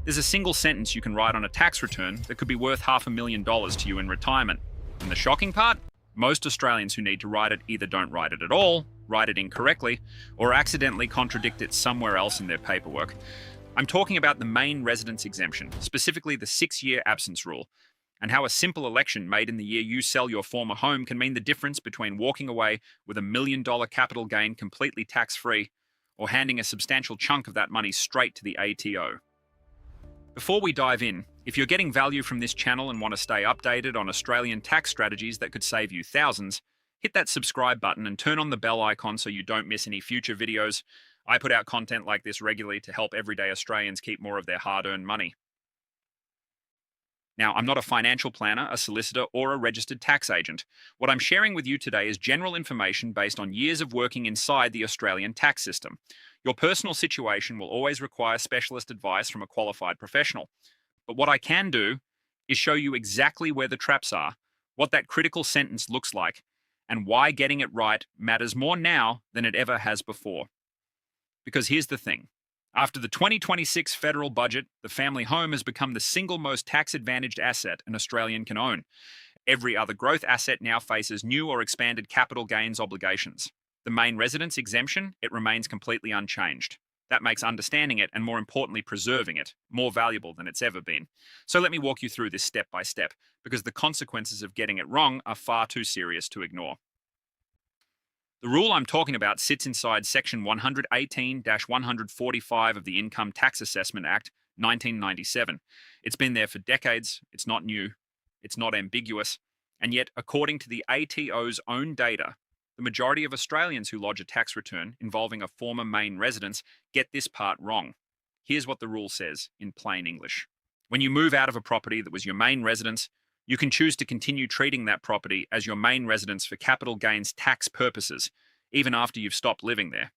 There's a single sentence you can write on a tax return that could be worth $500,000 to you in retirement. And the shocking part? Most Australians who need to write it either don't write it at all, write it incorrectly, or accidentally contradict it somewhere else in their paperwork. I'm talking about the main residence exemption, specifically the 6-year absence rule, and how a simple election made in the year you sell your former home can mean the difference between walking away with $1 million capital gain completely tax-free or handing a substantial chunk of that money straight to the ATO. Before we dive in, if you're getting value from this channel and want to stay updated on Australian tax strategies that could save you thousands, hit that subscribe button and turn on the bell icon so you don't miss any future videos. I put out content like this regularly to help everyday Australians keep more of their hard-earned money. Now, I'm not a financial planner, a solicitor, or a registered tax agent. What I'm sharing with you today is general information based on years of working inside the Australian tax system. Your personal situation will always require specialist advice from a qualified professional. But what I can do is show you exactly where the traps are, what that critical sentence looks like, and why getting it right matters more now than it ever has before. Because here's the thing. After the 2026 federal budget, the family home has become the single most tax-advantaged asset an Australian can own. Every other growth asset now faces new or expanded capital gains obligations. The main residence exemption, it remains completely unchanged. That makes understanding it, and more importantly, preserving it, more valuable than it's ever been. So let me walk you through this step by step, because the consequences of getting it wrong are far too serious to ignore. The rule I'm talking about sits inside Section 118-145 of the Income Tax Assessment Act, 1997. It's been there for decades, it's not new, it's not ambiguous, and yet, according to the ATO's own data, the majority of Australians who lodge a tax return involving a former main residence get this part wrong. Here's what the rule says in plain English. When you move out of a property that was your main residence, you can choose to continue treating that property as your main residence for capital gains tax purposes, even after you've stopped living there.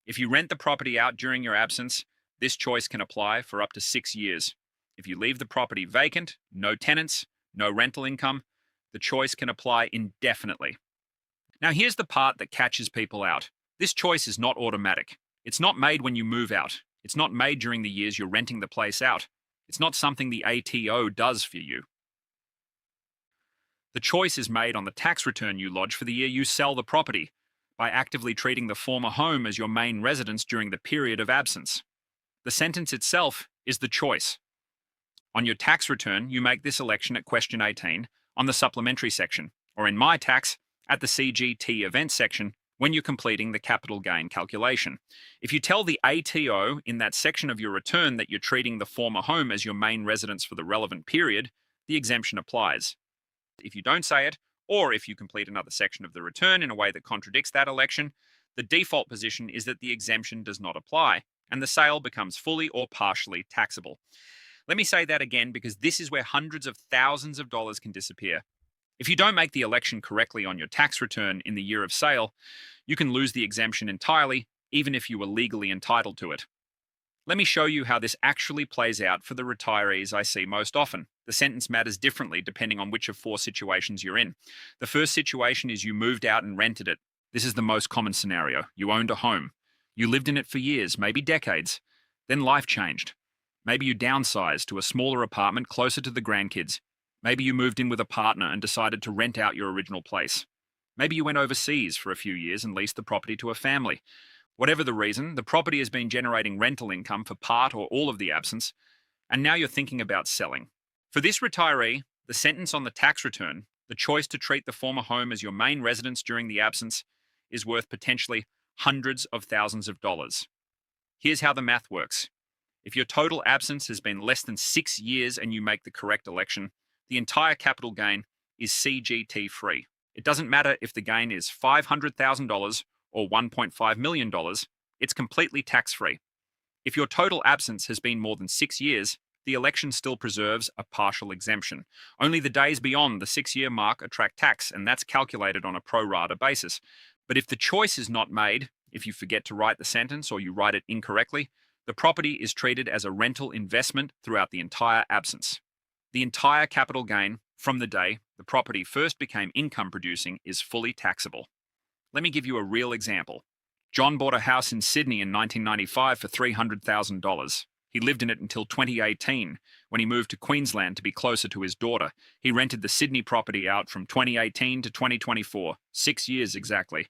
If you rent the property out during your absence, this choice can apply for up to 6 years. If you leave the property vacant, no tenants, no rental income, the choice can apply indefinitely. Now here's the part that catches people out. This choice is not automatic. It's not made when you move out. It's not made during the years you're renting the place out. It's not something the ATO does for you. The choice is made on the tax return you lodge for the year you sell the property, by actively treating the former home as your main residence during the period of absence. The sentence itself is the choice. On your tax return, you make this election at question 18 on the supplementary section, or in my tax, at the CGT event section when you're completing the capital gain calculation. If you tell the ATO in that section of your return that you're treating the former home as your main residence for the relevant period, the exemption applies. If you don't say it, or if you complete another section of the return in a way that contradicts that election, the default position is that the exemption does not apply, and the sale becomes fully or partially taxable. Let me say that again, because this is where hundreds of thousands of dollars can disappear. If you don't make the election correctly on your tax return in the year of sale, you can lose the exemption entirely, even if you were legally entitled to it. Let me show you how this actually plays out for the retirees I see most often. The sentence matters differently depending on which of 4 situations you're in. The first situation is you moved out and rented it. This is the most common scenario. You owned a home. You lived in it for years, maybe decades. Then life changed. Maybe you downsized to a smaller apartment closer to the grandkids. Maybe you moved in with a partner and decided to rent out your original place. Maybe you went overseas for a few years and leased the property to a family. Whatever the reason, the property has been generating rental income for part or all of the absence, and now you're thinking about selling. For this retiree, the sentence on the tax return, the choice to treat the former home as your main residence during the absence, is worth potentially hundreds of thousands of dollars. Here's how the math works. If your total absence has been less than 6 years and you make the correct election, the entire capital gain is CGT-free. It doesn't matter if the gain is $500,000 or $1.5 million, it's completely tax-free. If your total absence has been more than 6 years, the election still preserves a partial exemption. Only the days beyond the 6-year mark attract tax, and that's calculated on a pro rata basis. But if the choice is not made, if you forget to write the sentence or you write it incorrectly, the property is treated as a rental investment throughout the entire absence. The entire capital gain from the day the property first became income producing is fully taxable. Let me give you a real example. John bought a house in Sydney in 1995 for $300,000. He lived in it until 2018, when he moved to Queensland to be closer to his daughter. He rented the Sydney property out from 2018 to 2024, 6 years exactly.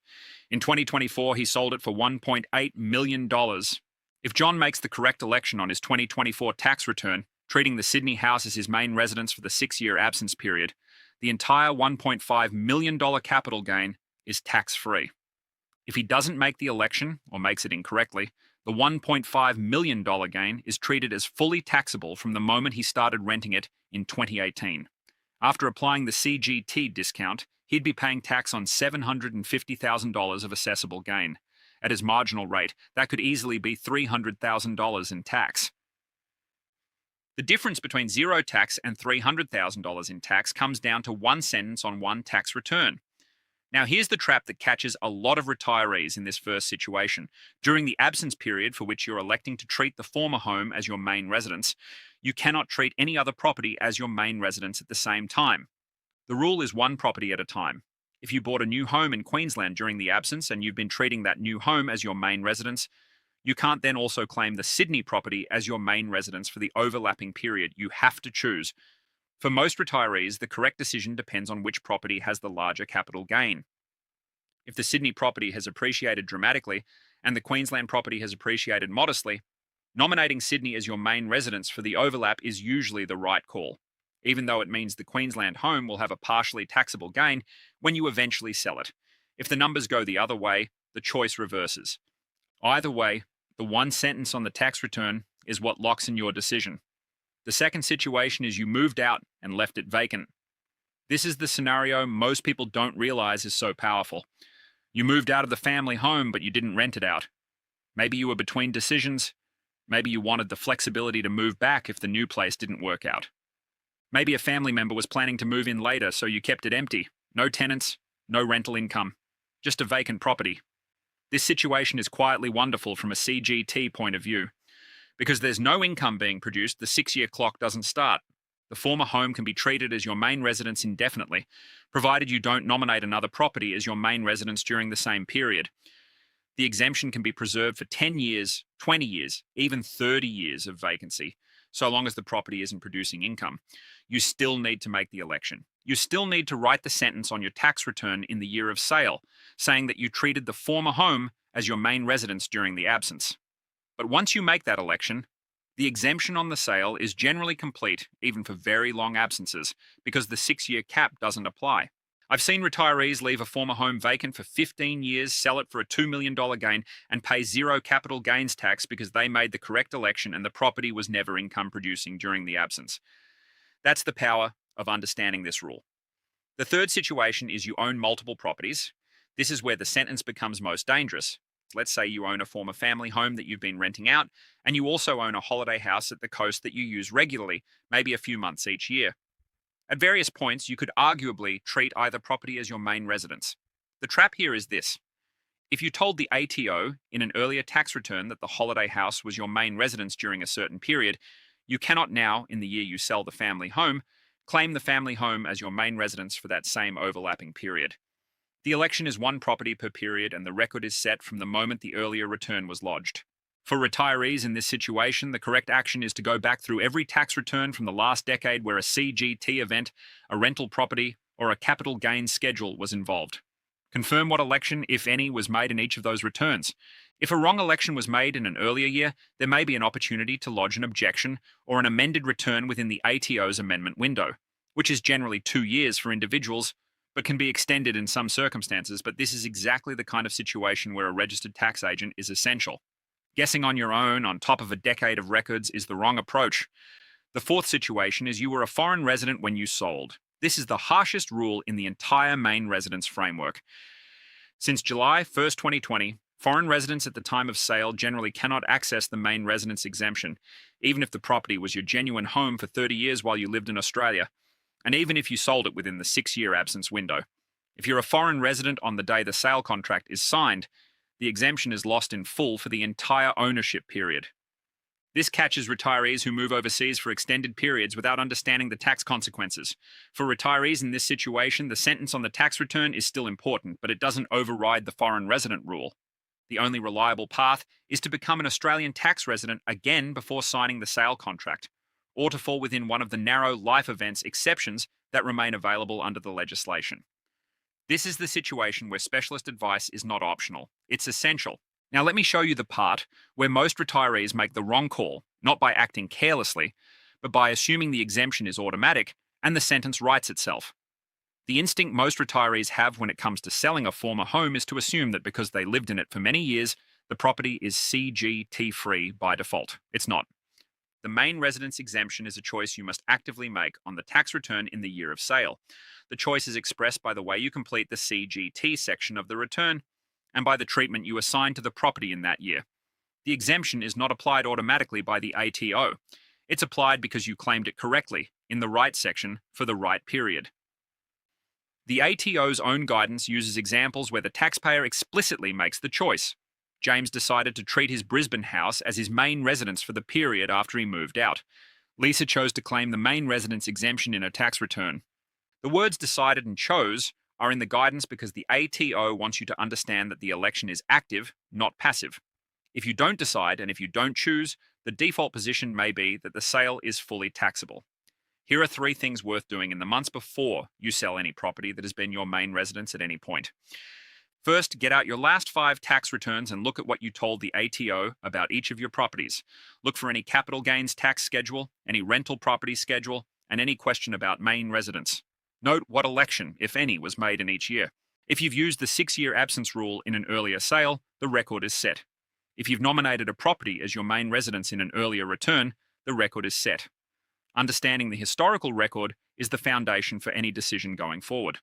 In 2024, he sold it for $1.8 million. If John makes the correct election on his 2024 tax return, treating the Sydney house as his main residence for the 6-year absence period, the entire $1.5 million capital gain is tax-free. If he doesn't make the election, or makes it incorrectly, the $1.5 million gain is treated as fully taxable from the moment he started renting it in 2018. After applying the CGT discount, he'd be paying tax on $750,000 of assessable gain. At his marginal rate, that could easily be $300,000 in tax. The difference between zero tax and $300,000 in tax comes down to one sentence on one tax return. Now, here's the trap that catches a lot of retirees in this first situation. During the absence period for which you're electing to treat the former home as your main residence, you cannot treat any other property as your main residence at the same time. The rule is one property at a time. If you bought a new home in Queensland during the absence and you've been treating that new home as your main residence, you can't then also claim the Sydney property as your main residence for the overlapping period. You have to choose. For most retirees, the correct decision depends on which property has the larger capital gain. If the Sydney property has appreciated dramatically and the Queensland property has appreciated modestly, nominating Sydney as your main residence for the overlap is usually the right call, even though it means the Queensland home will have a partially taxable gain when you eventually sell it. If the numbers go the other way, the choice reverses. Either way, the one sentence on the tax return is what locks in your decision. The second situation is you moved out and left it vacant. This is the scenario most people don't realize is so powerful. You moved out of the family home, but you didn't rent it out. Maybe you were between decisions. Maybe you wanted the flexibility to move back if the new place didn't work out. Maybe a family member was planning to move in later, so you kept it empty. No tenants, no rental income, just a vacant property. This situation is quietly wonderful from a CGT point of view. Because there's no income being produced, the 6-year clock doesn't start. The former home can be treated as your main residence indefinitely, provided you don't nominate another property as your main residence during the same period. The exemption can be preserved for 10 years, 20 years, even 30 years of vacancy, so long as the property isn't producing income. You still need to make the election. You still need to write the sentence on your tax return in the year of sale, saying that you treated the former home as your main residence during the absence. But once you make that election, the exemption on the sale is generally complete, even for very long absences, because the 6-year cap doesn't apply. I've seen retirees leave a former home vacant for 15 years, sell it for a $2 million gain, and pay zero capital gains tax because they made the correct election and the property was never income producing during the absence. That's the power of understanding this rule. The third situation is you own multiple properties. This is where the sentence becomes most dangerous. Let's say you own a former family home that you've been renting out, and you also own a holiday house at the coast that you use regularly, maybe a few months each year. At various points, you could arguably treat either property as your main residence. The trap here is this. If you told the ATO in an earlier tax return that the holiday house was your main residence during a certain period, you cannot now, in the year you sell the family home, claim the family home as your main residence for that same overlapping period. The election is one property per period, and the record is set from the moment the earlier return was lodged. For retirees in this situation, the correct action is to go back through every tax return from the last decade where a CGT event, a rental property, or a capital gains schedule was involved. Confirm what election, if any, was made in each of those returns. If a wrong election was made in an earlier year, there may be an opportunity to lodge an objection or an amended return within the ATO's amendment window, which is generally 2 years for individuals, but can be extended in some circumstances. But this is exactly the kind of situation where a registered tax agent is essential. Guessing on your own on top of a decade of records is the wrong approach. The fourth situation is you were a foreign resident when you sold. This is the harshest rule in the entire main residence framework. Since July 1st, 2020, foreign residents at the time of sale generally cannot access the main residence exemption, even if the property was your genuine home for 30 years while you lived in Australia, and even if you sold it within the 6-year absence window. If you're a foreign resident on the day the sale contract is signed, the exemption is lost in full for the entire ownership period. This catches retirees who move overseas for extended periods without understanding the tax consequences. For retirees in this situation, the sentence on the tax return is still important, but it doesn't override the foreign resident rule. The only reliable path is to become an Australian tax resident again before signing the sale contract, or to fall within one of the narrow life events exceptions that remain available under the legislation. This is the situation where specialist advice is not optional, it's essential. Now, let me show you the part where most retirees make the wrong call, not by acting carelessly, but by assuming the exemption is automatic and the sentence writes itself. The instinct most retirees have when it comes to selling a former home is to assume that because they lived in it for many years, the property is CGT-free by default. It's not. The main residence exemption is a choice you must actively make on the tax return in the year of sale. The choice is expressed by the way you complete the CGT section of the return and by the treatment you assign to the property in that year. The exemption is not applied automatically by the ATO. It's applied because you claimed it correctly in the right section for the right period. The ATO's own guidance uses examples where the taxpayer explicitly makes the choice. James decided to treat his Brisbane house as his main residence for the period after he moved out. Lisa chose to claim the main residence exemption in her tax return. The words decided and chose are in the guidance because the ATO wants you to understand that the election is active, not passive. If you don't decide and if you don't choose, the default position may be that the sale is fully taxable. Here are 3 things worth doing in the months before you sell any property that has been your main residence at any point. First, get out your last 5 tax returns and look at what you told the ATO about each of your properties. Look for any capital gains tax schedule, any rental property schedule, and any question about main residence. Note what election, if any, was made in each year. If you've used the 6-year absence rule in an earlier sale, the record is set. If you've nominated a property as your main residence in an earlier return, the record is set. Understanding the historical record is the foundation for any decision going forward.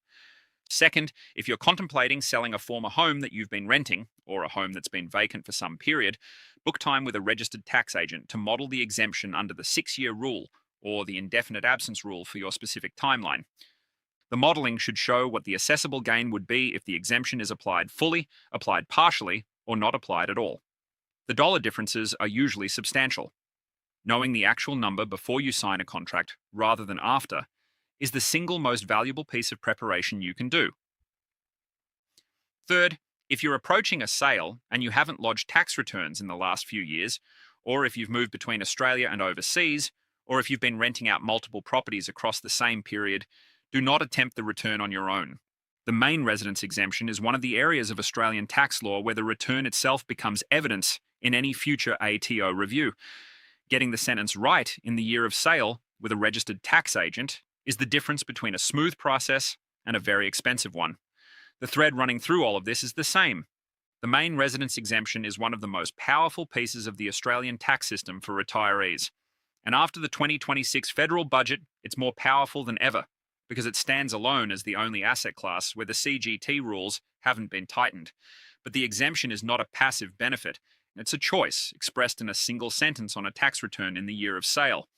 Second, if you're contemplating selling a former home that you've been renting, or a home that's been vacant for some period, book time with a registered tax agent to model the exemption under the 6-year rule, or the indefinite absence rule for your specific timeline. The modelling should show what the assessable gain would be if the exemption is applied fully, applied partially, or not applied at all. The dollar differences are usually substantial. Knowing the actual number before you sign a contract, rather than after, is the single most valuable piece of preparation you can do. Third, if you're approaching a sale and you haven't lodged tax returns in the last few years, or if you've moved between Australia and overseas, or if you've been renting out multiple properties across the same period, do not attempt the return on your own. The main residence exemption is one of the areas of Australian tax law where the return itself becomes evidence in any future ATO review. Getting the sentence right in the year of sale with a registered tax agent is the difference between a smooth process and a very expensive one. The thread running through all of this is the same. The main residence exemption is one of the most powerful pieces of the Australian tax system for retirees. And after the 2026 federal budget, it's more powerful than ever because it stands alone as the only asset class where the CGT rules haven't been tightened. But the exemption is not a passive benefit. It's a choice expressed in a single sentence on a tax return in the year of sale.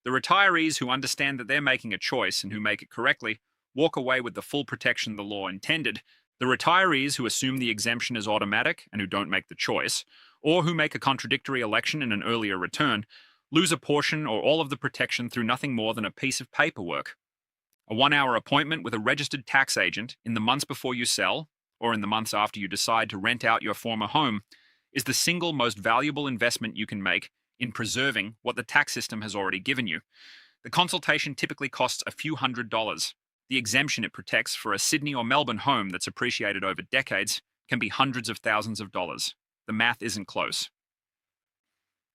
The retirees who understand that they're making a choice and who make it correctly walk away with the full protection the law intended. The retirees who assume the exemption is automatic and who don't make the choice, or who make a contradictory election in an earlier return, lose a portion or all of the protection through nothing more than a piece of paperwork. A 1-hour appointment with a registered tax agent in the months before you sell, or in the months after you decide to rent out your former home, is the single most valuable investment you can make in preserving what the tax system has already given you. The consultation typically costs a few $100s. The exemption it protects for a Sydney or Melbourne home that's appreciated over decades can be hundreds of thousands of dollars. The math isn't close.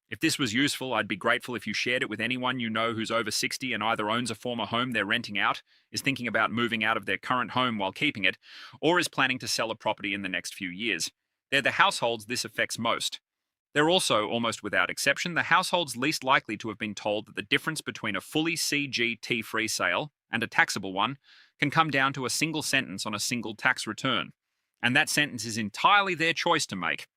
If this was useful, I'd be grateful if you shared it with anyone you know who's over 60 and either owns a former home they're renting out, is thinking about moving out of their current home while keeping it, or is planning to sell a property in the next few years. They're the households this affects most. They're also, almost without exception, the households least likely to have been told that the difference between a fully CGT-free sale and a taxable one can come down to a single sentence on a single tax return. And that sentence is entirely their choice to make.